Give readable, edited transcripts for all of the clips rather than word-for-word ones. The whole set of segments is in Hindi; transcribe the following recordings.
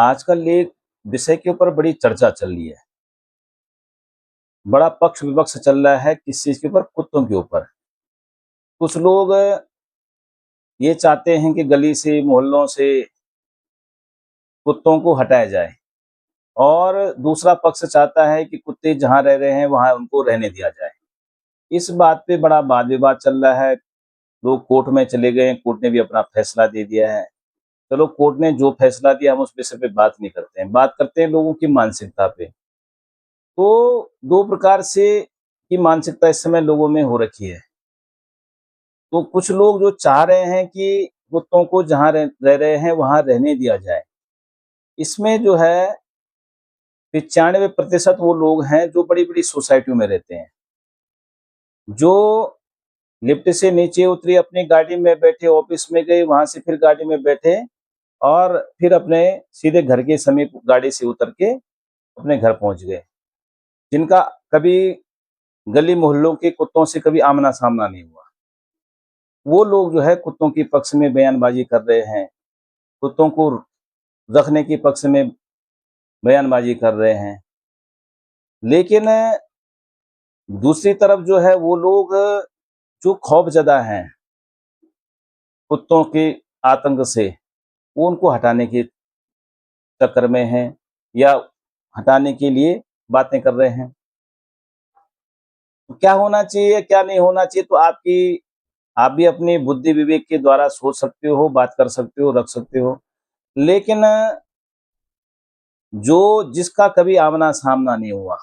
आजकल एक विषय के ऊपर बड़ी चर्चा चल रही है। बड़ा पक्ष विपक्ष चल रहा है किस चीज़ के ऊपर? कुत्तों के ऊपर। कुछ लोग ये चाहते हैं कि गली से, मोहल्लों से कुत्तों को हटाया जाए और दूसरा पक्ष चाहता है कि कुत्ते जहाँ रह रहे हैं, वहाँ उनको रहने दिया जाए। इस बात पे बड़ा वाद-विवाद चल रहा है। लोग कोर्ट में चले गए हैं, कोर्ट ने भी अपना फैसला दे दिया है। चलो कोर्ट ने जो फैसला दिया हम उस विषय पे बात नहीं करते हैं, बात करते हैं लोगों की मानसिकता पे। तो 2 प्रकार से की मानसिकता इस समय लोगों में हो रखी है। तो कुछ लोग जो चाह रहे हैं कि कुत्तों को जहाँ रह रहे हैं वहाँ रहने दिया जाए। इसमें जो है 95% वो लोग हैं जो बड़ी-बड़ी सोसाइटियों में रहते हैं। जो लिफ्ट से नीचे उतरे, अपनी गाड़ी में बैठे, ऑफिस में गए, वहाँ से फिर गाड़ी में बैठे और फिर अपने सीधे घर के समीप गाड़ी से उतर के अपने घर पहुँच गए। जिनका कभी गली मोहल्लों के कुत्तों से कभी आमना-सामना नहीं हुआ। वो लोग जो है कुत्तों के पक्ष में बयानबाज़ी कर रहे हैं, कुत्तों को रखने के पक्ष में बयानबाज़ी कर रहे हैं। लेकिन दूसरी तरफ जो है वो लोग जो खौफ़ज़दा हैं कुत्तों के आतंक से, वो उनको हटाने के चक्कर में हैं या हटाने के लिए बातें कर रहे हैं। तो क्या होना चाहिए, क्या नहीं होना चाहिए तो आप भी अपनी बुद्धि विवेक के द्वारा सोच सकते हो, बात कर सकते हो, रख सकते हो। लेकिन जो जिसका कभी आमना-सामना नहीं हुआ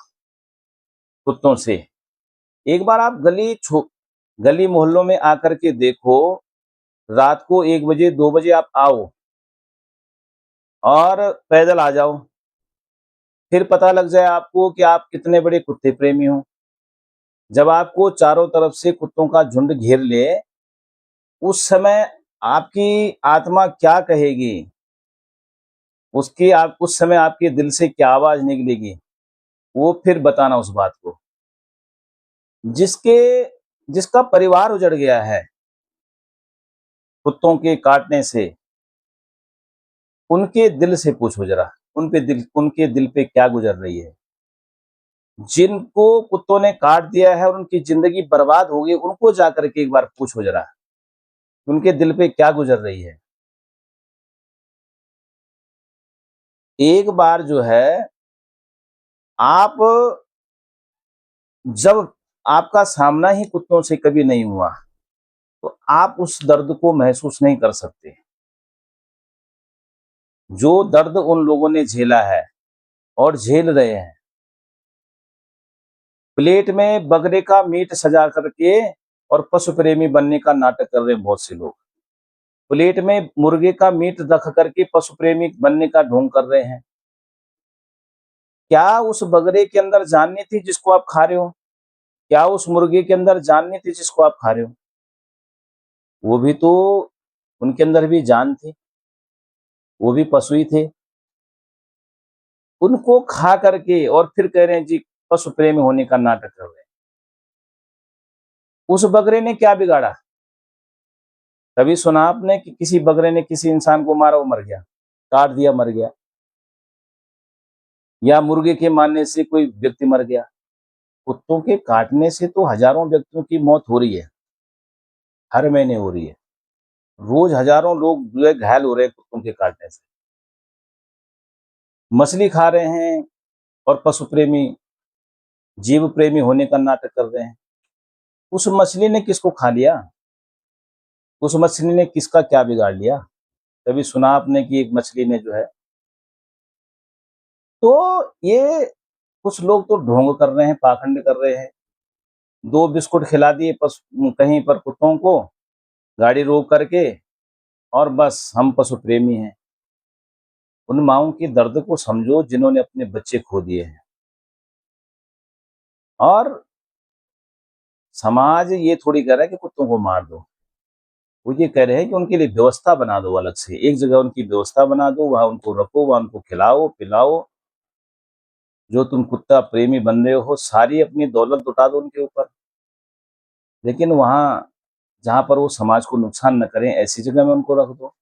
कुत्तों से, एक बार आप गली मोहल्लों में आकर के देखो, रात को 1 बजे, 2 बजे आप आओ और पैदल आ जाओ। फिर पता लग जाए आपको कि आप कितने बड़े कुत्ते प्रेमी हो। जब आपको चारों तरफ से कुत्तों का झुंड घेर ले, उस समय आपकी आत्मा क्या कहेगी? उसकी आप उस समय आपके दिल से क्या आवाज़ निकलेगी? वो फिर बताना उस बात को। जिसके जिसका परिवार उजड़ गया है कुत्तों के काटने से, उनके दिल से पूछो ज़रा, उनके दिल पे क्या गुज़र रही है? जिनको कुत्तों ने काट दिया है और उनकी ज़िंदगी बर्बाद हो गई, उनको जाकर के एक बार पूछो ज़रा, उनके दिल पे क्या गुज़र रही है? एक बार जो है, आप जब आपका सामना ही कुत्तों से कभी नहीं हुआ, तो आप उस दर्द को महसूस नहीं कर सकते। जो दर्द उन लोगों ने झेला है और झेल रहे हैं। प्लेट में बकरे का मीट सजा करके और पशु प्रेमी बनने का नाटक कर रहे हैं बहुत से लोग। प्लेट में मुर्गे का मीट रख करके पशु प्रेमी बनने का ढोंग कर रहे हैं। क्या उस बकरे के अंदर जान नहीं थी जिसको आप खा रहे हो? क्या उस मुर्गे के अंदर जान नहीं थी जिसको आप खा रहे हो? वो भी तो उनके अंदर भी जान थी, वो भी पशु ही थे। उनको खा करके और फिर कह रहे हैं जी पशु प्रेमी होने का नाटक कर रहे हैं। उस बकरे ने क्या बिगाड़ा? कभी सुना आपने कि किसी बकरे ने किसी इंसान को मारा, वो मर गया, काट दिया मर गया, या मुर्गे के मारने से कोई व्यक्ति मर गया? कुत्तों के काटने से तो हजारों व्यक्तियों की मौत हो रही है, हर महीने हो रही है। रोज हजारों लोग जो है घायल हो रहे हैं कुत्तों के काटने से। मछली खा रहे हैं और पशु प्रेमी, जीव प्रेमी होने का नाटक कर रहे हैं। उस मछली ने किसको खा लिया? उस मछली ने किसका क्या बिगाड़ लिया? कभी सुना आपने कि एक मछली ने जो है, तो ये कुछ लोग तो ढोंग कर रहे हैं, पाखंड कर रहे हैं। 2 बिस्कुट खिला दिए कहीं पर कुत्तों को, गाड़ी रोक करके, और बस हम पशु प्रेमी हैं। उन माँओं के दर्द को समझो जिन्होंने अपने बच्चे खो दिए हैं। और समाज ये थोड़ी कह रहा है कि कुत्तों को मार दो। वो ये कह रहे हैं कि उनके लिए व्यवस्था बना दो अलग से, एक जगह उनकी व्यवस्था बना दो, वहाँ उनको रखो, वहाँ उनको खिलाओ, पिलाओ। जो तुम कुत्ता प्रेमी बन रहे हो, सारी अपनी दौलत लुटा दो उनके ऊपर। लेकिन वहाँ जहाँ पर वो समाज को नुकसान न करें, ऐसी जगह में उनको रख दो।